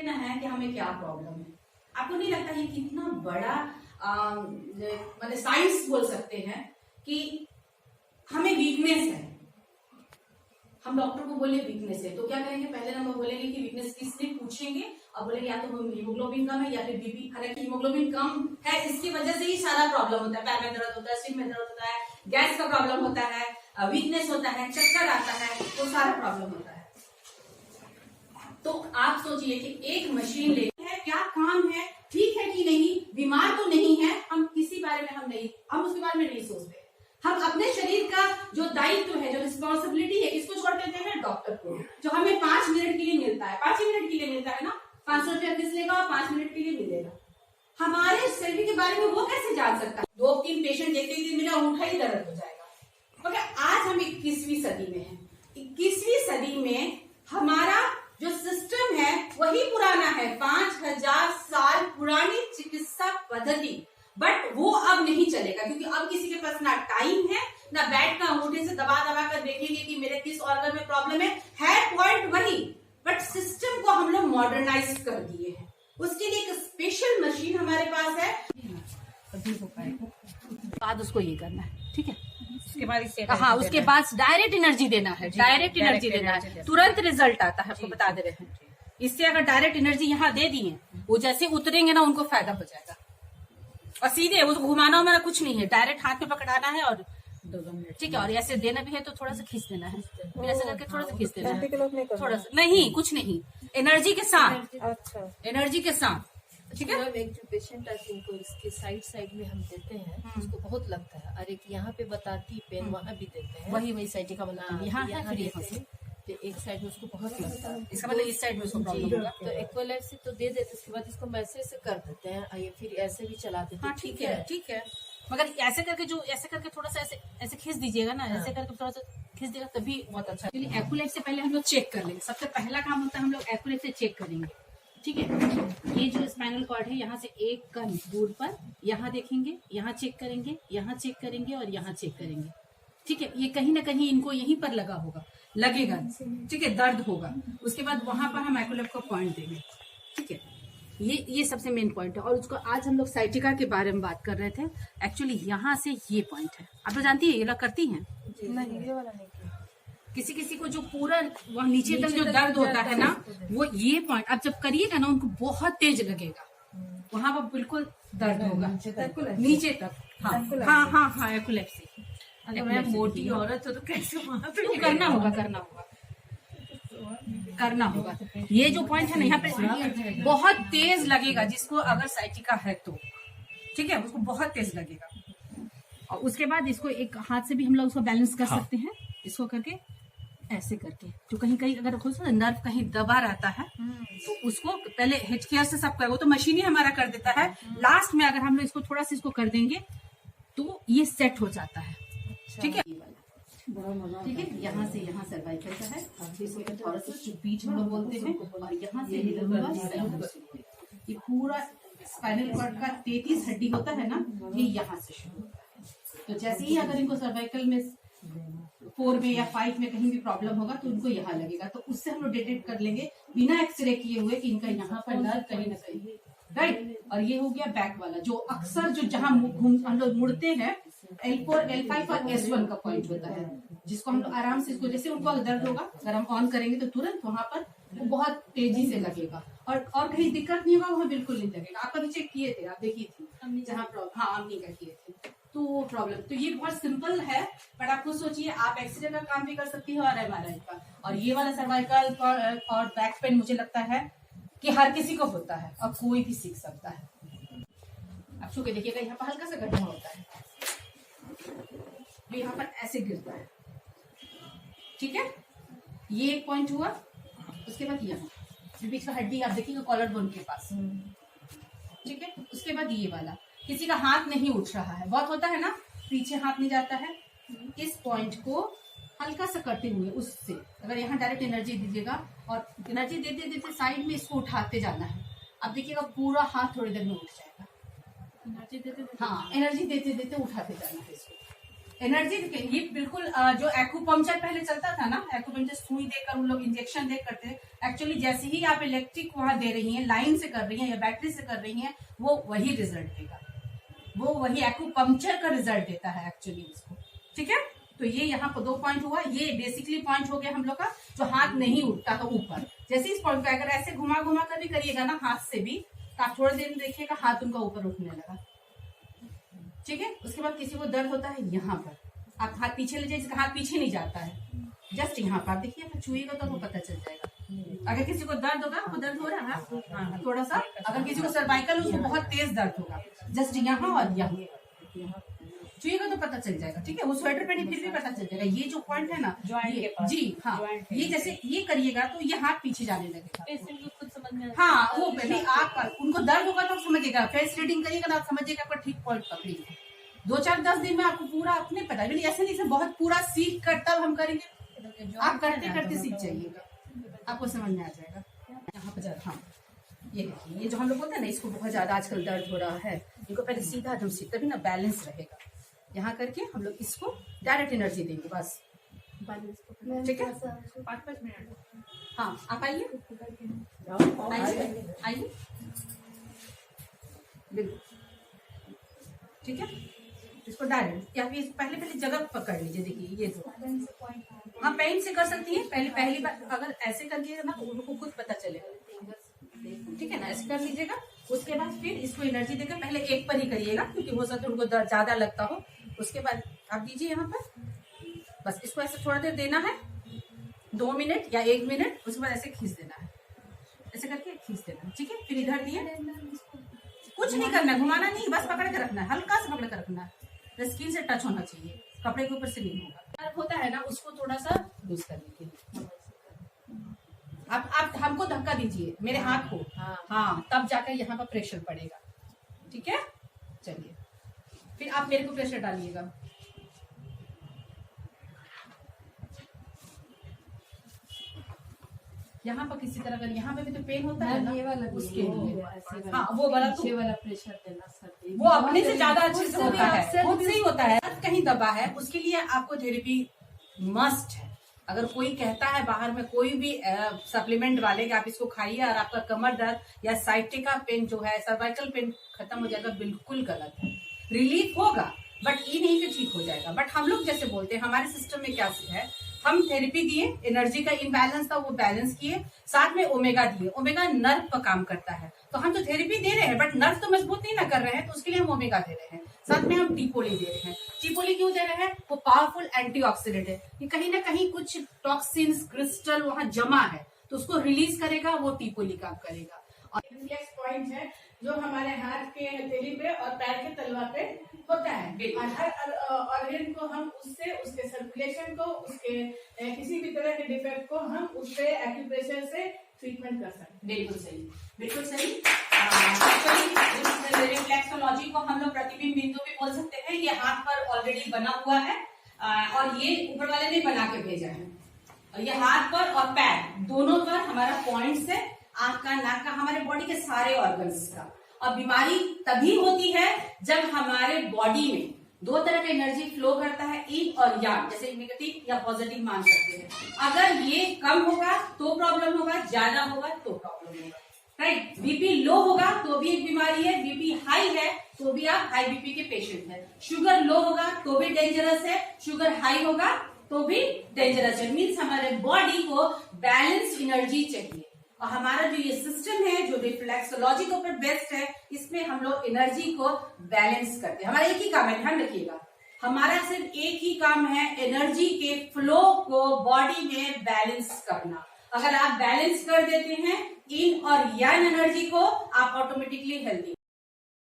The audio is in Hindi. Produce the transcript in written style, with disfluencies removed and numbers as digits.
देखना है कि हमें क्या प्रॉब्लम है। आपको नहीं लगता ये कितना बड़ा मतलब साइंस बोल सकते हैं कि हमें वीकनेस है, हम डॉक्टर को बोले वीकनेस है, तो क्या करेंगे, पहले नंबर बोलेंगे कि वीकनेस किसने पूछेंगे और बोलेंगे या तो हीमोग्लोबिन कम है या फिर बीपी। हालांकि हीमोग्लोबिन कम है इसकी वजह से ही सारा प्रॉब्लम होता है, पैर में दर्द होता है, सिर में दर्द होता है, गैस का प्रॉब्लम होता है, वीकनेस होता है, चक्कर आता है, वो सारा प्रॉब्लम होता है। तो आप सोचिए कि एक मशीन लेनी है, क्या काम है, ठीक है कि नहीं, बीमार तो नहीं है, हम किसी बारे में हम उसके बारे में नहीं सोचते। हम अपने शरीर का जो दायित्व है, जो रिस्पॉन्सिबिलिटी है, किसको छोड़ देते हैं, डॉक्टर को, जो हमें 5 मिनट के लिए मिलता है, 5 ही मिनट के लिए मिलता है ना, 500 रुपया फीस लेगा और 5 मिनट के लिए मिलेगा। हमारे शरीर के बारे में वो कैसे जान सकता है? 2-3 पेशेंट देखते ही मेरा उठा ही दर्द हो जाएगा। मगर आज हम 21वीं सदी में हैं। 21वीं सदी में हमारा जो सिस्टम है वही पुराना है, 5000 साल पुरानी चिकित्सा पद्धति, बट वो अब नहीं चलेगा, क्योंकि अब किसी के पास ना टाइम है, ना बैठ का अंगूठे से दबा दबा कर देखेंगे कि मेरे किस ऑर्गन में प्रॉब्लम है पॉइंट वही, बट सिस्टम को हम लोग मॉडर्नाइज कर दिए हैं। उसके लिए एक स्पेशल मशीन हमारे पास है, बाद उसको ये करना है, ठीक है, उसके बाद इससे हाँ, उसके बाद डायरेक्ट एनर्जी देना है, डायरेक्ट एनर्जी देना है, तुरंत रिजल्ट आता है, आपको बता दे रहे हैं। इससे अगर डायरेक्ट एनर्जी यहाँ दे दी है, वो जैसे उतरेंगे ना उनको फायदा हो जाएगा। और सीधे उसको घुमाना हमारा कुछ नहीं है, डायरेक्ट हाथ में पकड़ाना है और 2 मिनट, ठीक है। और ऐसे देना भी है तो थोड़ा सा खींच देना है, ऐसे करके थोड़ा सा खींच देना है, थोड़ा सा नहीं, कुछ नहीं, एनर्जी के साथ, अच्छा एनर्जी के साथ, ठीक है। एक जो पेशेंट आती है उनको इसके साइड में हम देते हैं, उसको बहुत लगता है, और एक यहाँ पे बताती पेन वहाँ भी देते हैं, वही साइड का मतलब यहाँ है, फिर यहाँ से तो एक साइड में उसको बहुत लगता है, इसका मतलब इस साइड में उसको प्रॉब्लम होगा। तो एक्वालाइफ से तो दे देते, उसके बाद इसको मैसेज से कर देते हैं, और ये फिर ऐसे भी चला देते हैं। हाँ ठीक है, ठीक है, मगर ऐसे करके थोड़ा सा ऐसे खींच दीजिएगा ना, ऐसे करके थोड़ा सा खींच देगा तभी बहुत अच्छा। एक्वालाइफ से पहले हम लोग चेक कर लेंगे, सबसे पहला काम होता है हम लोग एक्वालाइफ से चेक करेंगे, ठीक है। ये जो स्पाइनल कॉर्ड है यहाँ से 1 कण दूर पर, यहाँ देखेंगे, यहाँ चेक करेंगे, यहाँ चेक करेंगे और यहाँ चेक करेंगे, ठीक है। ये कहीं ना कहीं इनको यहीं पर लगेगा, ठीक है, दर्द होगा। उसके बाद वहां पर हम एक्वालाइफ का पॉइंट देंगे, ठीक है। ये सबसे मेन पॉइंट है। और उसको आज हम लोग साइटिका के बारे में बात कर रहे थे, एक्चुअली यहाँ से ये पॉइंट है, आप तो जानती है, ये लोग करती हैं नहीं, ये वाला नहीं किया। किसी को जो पूरा वहाँ नीचे तक जो दर्द होता है ना, वो ये पॉइंट आप जब करिएगा ना, उनको बहुत तेज लगेगा, वहां पर बिल्कुल दर्द होगा नीचे तक। हाँ, एक्वालाइफ से। अगर मैं मोटी औरत हो तो कैसे वहाँ पे तो करना होगा। ये जो पॉइंट है ना, यहाँ पे बहुत तेज लगेगा, जिसको अगर साइटिका है तो, ठीक है, उसको बहुत तेज लगेगा। और उसके बाद इसको एक हाथ से भी हम लोग उसको बैलेंस कर सकते हैं, इसको करके ऐसे करके, जो कहीं अगर नर्व कहीं दबा रहता है तो उसको पहले हेड केयर से सब कर, वो तो मशीन ही हमारा कर देता है, लास्ट में अगर हम लोग इसको थोड़ा सा इसको कर देंगे तो ये सेट हो जाता है, ठीक है। ठीक है, यहाँ से यहाँ सर्वाइकल का है, इसको थोड़ा सा बीच हम लोग बोलते हैं, और यहाँ से ये पूरा स्पाइनल कॉर्ड का 33 हड्डी होता है ना, ये यहाँ से शुरू होता है। तो जैसे ही अगर इनको सर्वाइकल में 4 में या 5 में कहीं भी प्रॉब्लम होगा तो उनको यहाँ लगेगा, तो उससे हम लोग डिटेक्ट कर लेंगे बिना एक्सरे किए हुए कि इनका यहाँ पर दर्द कहीं ना कहीं, राइट। और ये हो गया बैक वाला, जो अक्सर जो जहाँ हम लोग मुड़ते हैं, L4, L5 और S1 का पॉइंट होता है, जिसको हम लोग आराम से इसको, जैसे उनको दर्द होगा अगर हम ऑन करेंगे तो तुरंत वहां पर वो बहुत तेजी से लगेगा, और कहीं दिक्कत नहीं होगा, वहाँ बिल्कुल नहीं लगेगा। आप कभी चेक किए थे, आप देखिए थी जहाँ प्रॉब्लम, हाँ अम्मी का किए थे, तो वो प्रॉब्लम, तो ये बहुत सिंपल है, बट आप खुद सोचिए, आप एक्सरे का काम भी कर सकती है और MRI का। और ये वाला सर्वाइकल और बैक पेन मुझे लगता है कि हर किसी को होता है और कोई भी सीख सकता है। आप छू के देखिएगा, यहाँ पर हल्का सा गड्ढा होता है, जो यहाँ पर ऐसे गिरता है, ठीक है, ये एक पॉइंट हुआ। उसके बाद यहाँ जो बीच का हड्डी आप देखिएगा कॉलर बोन के पास, ठीक है। उसके बाद ये वाला, किसी का हाथ नहीं उठ रहा है, बहुत होता है ना, पीछे हाथ नहीं जाता है, इस पॉइंट को हल्का सा करते हुए उससे अगर यहाँ डायरेक्ट एनर्जी दीजिएगा, और एनर्जी देते देते साइड में इसको उठाते जाना है, आप देखिएगा पूरा हाथ थोड़ी देर में उठ जाएगा। एनर्जी देते, हाँ, एनर्जी देते देते उठाते जाना है इसको, एनर्जी ये बिल्कुल जो एक्यूपंक्चर पहले चलता था ना, एक्यूपंक्चर सुई देकर उन लोग इंजेक्शन दे करते, एक्चुअली जैसे ही आप इलेक्ट्रिक वहां दे रही हैं, लाइन से कर रही हैं या बैटरी से कर रही हैं, वो वही रिजल्ट देगा, वो वही एक्यूपंक्चर का रिजल्ट देता है एक्चुअली उसको। ठीक है, तो ये यहाँ पर 2 पॉइंट हुआ। ये बेसिकली पॉइंट हो गया हम लोग का जो हाथ नहीं उठता था ऊपर। जैसे इस पॉइंट का अगर ऐसे घुमा घुमा कर भी करिएगा ना हाथ से भी, तो आप थोड़ी देर में देखिएगा हाथ उनका ऊपर उठने लगा। ठीक है, उसके बाद किसी को दर्द होता है यहाँ पर, आप हाथ पीछे ले जाइए, इसका हाथ पीछे नहीं जाता है, जस्ट यहाँ पर देखिए, आप छुएगा तो आपको पता चल जाएगा। अगर किसी को दर्द होगा, आपको दर्द हो रहा है हाँ, थोड़ा सा, अगर किसी को सर्वाइकल उसको बहुत तेज दर्द होगा, जस्ट यहाँ और यहाँ छुएगा तो पता चल जाएगा। ठीक है, वो स्वेटर पहनी फिर भी पता चल जाएगा। ये जो पॉइंट है ना ज्वाइंट के पास, जी हाँ, ये जैसे ये करिएगा तो ये हाथ पीछे जाने लगेगा। पेशेंट को खुद समझ में हाँ, वो पहले आप उनको दर्द होगा तो आप समझिएगा, फेस रीडिंग करिएगा ना, आप समझिएगा आपका ठीक पॉइंट पकड़िएगा। 2-4-10 दिन में आपको पूरा अपने पता है, ऐसे नहीं से बहुत पूरा सीख कर तब हम करेंगे, आप करते करते सीख जाइएगा, आपको समझ में आ जाएगा। यहाँ पर हाँ, ये जो हम लोग बोलते हैं ना, इसको बहुत ज्यादा आजकल दर्द हो रहा है, इनको पहले सीधा एकदम सीधा, तभी ना बैलेंस रहेगा। यहाँ करके हम लोग इसको डायरेक्ट एनर्जी देंगे बस। ठीक है, 5-5 मिनट। हाँ, आप आइए आइए, बिल्कुल। ठीक है, इसको डायरेक्ट या फिर पहले जगह पकड़ लीजिए। देखिए ये जो हाँ, पेन से कर सकती है। पहली बार अगर ऐसे करिएगा ना तो उनको खुद पता चलेगा। ठीक है ना, ऐसे कर लीजिएगा। उसके बाद फिर इसको एनर्जी देकर पहले एक पर ही करिएगा, क्योंकि हो सकता है उनको ज्यादा लगता हो। उसके बाद आप दीजिए यहाँ पर, बस इसको ऐसे थोड़ा देर देना है, 2 मिनट या 1 मिनट। उसके बाद ऐसे खींच देना है, ऐसे करके खींच देना। ठीक है, फिर इधर दिए, कुछ नहीं करना है, घुमाना नहीं, बस पकड़ के रखना है, हल्का से पकड़ के रखना है, स्किन से टच होना चाहिए, कपड़े के ऊपर से नहीं होगा। होता है ना, उसको थोड़ा सा लूज कर लीजिए। आप हमको धक्का दीजिए, मेरे हाथ को, हाँ, तब जाकर यहाँ पर प्रेशर पड़ेगा। ठीक है, चलिए फिर आप मेरे को प्रेशर डालिएगा। यहाँ पर किसी तरह अगर यहाँ पे भी तो पेन होता है ना, उसके लिए हाँ, वो वाला प्रेशर देना सर, वो अपने से ज्यादा अच्छे से होता है, खुद से ही होता है। कहीं दबा है उसके लिए आपको थेरेपी मस्ट है। अगर कोई कहता है बाहर में कोई भी सप्लीमेंट वाले कि आप इसको खाइए और आपका कमर दर्द या साइटिका पेन जो है, सर्वाइकल पेन खत्म हो जाएगा, बिल्कुल गलत है। रिलीफ होगा बट ये नहीं कि ठीक हो जाएगा। बट हम लोग जैसे बोलते हैं, हमारे सिस्टम में क्या है, हम थेरेपी दिए, एनर्जी का इम्बैलेंस था वो बैलेंस किए, साथ में ओमेगा दिए। ओमेगा नर्व पर काम करता है, तो हम तो थेरेपी दे रहे हैं बट नर्व तो मजबूत नहीं ना कर रहे हैं, तो उसके लिए हम ओमेगा दे रहे हैं। साथ में हम टीपोली दे रहे हैं। टीपोली क्यों दे रहे हैं? वो पावरफुल एंटीऑक्सीडेंट है, ये कहीं ना कहीं कुछ टॉक्सिन्स क्रिस्टल वहां जमा है, तो उसको रिलीज करेगा, वो टीपोली काम करेगा। और रिफ्लेक्स पॉइंट है जो हमारे हाथ के हथेली पे और पैर के तलवा पे होता है, और हर ऑर्गन को हम उससे, उसके सर्कुलेशन को, उसके किसी भी तरह के डिफेक्ट को हम उससे एक्यूप्रेशर से ट्रीटमेंट कर सकते हैं। बिल्कुल सही, बिल्कुल सही। रिफ्लेक्सोलॉजी को हम लोग प्रतिबिंब बिंदु भी बोल सकते हैं। ये हाथ पर ऑलरेडी बना हुआ है, और ये ऊपर वाले ने बना के भेजा है। ये हाथ पर और पैर दोनों पर हमारा पॉइंट्स है, आंख का, नाक का, हमारे बॉडी के सारे ऑर्गन्स का। और बीमारी तभी होती है जब हमारे बॉडी में 2 तरह का एनर्जी फ्लो करता है, इन और यांग, जैसे नेगेटिव या पॉजिटिव मान सकते हैं। अगर ये कम होगा तो प्रॉब्लम होगा, ज्यादा होगा तो प्रॉब्लम होगा, राइट। बीपी लो होगा तो भी एक बीमारी है, बीपी हाई है तो भी आप हाई बीपी के पेशेंट हैं। शुगर लो होगा तो भी डेंजरस है, शुगर हाई होगा तो भी डेंजरस है। मीन्स हमारे बॉडी को बैलेंस एनर्जी चाहिए, और हमारा जो ये सिस्टम है जो रिफ्लेक्सोलॉजी के ऊपर बेस्ड है, इसमें हम लोग एनर्जी को बैलेंस करते हैं। हमारा एक ही काम है, ध्यान रखिएगा, हमारा सिर्फ एक ही काम है, एनर्जी के फ्लो को बॉडी में बैलेंस करना। अगर आप बैलेंस कर देते हैं इन और यांग एनर्जी को, आप ऑटोमेटिकली हेल्दी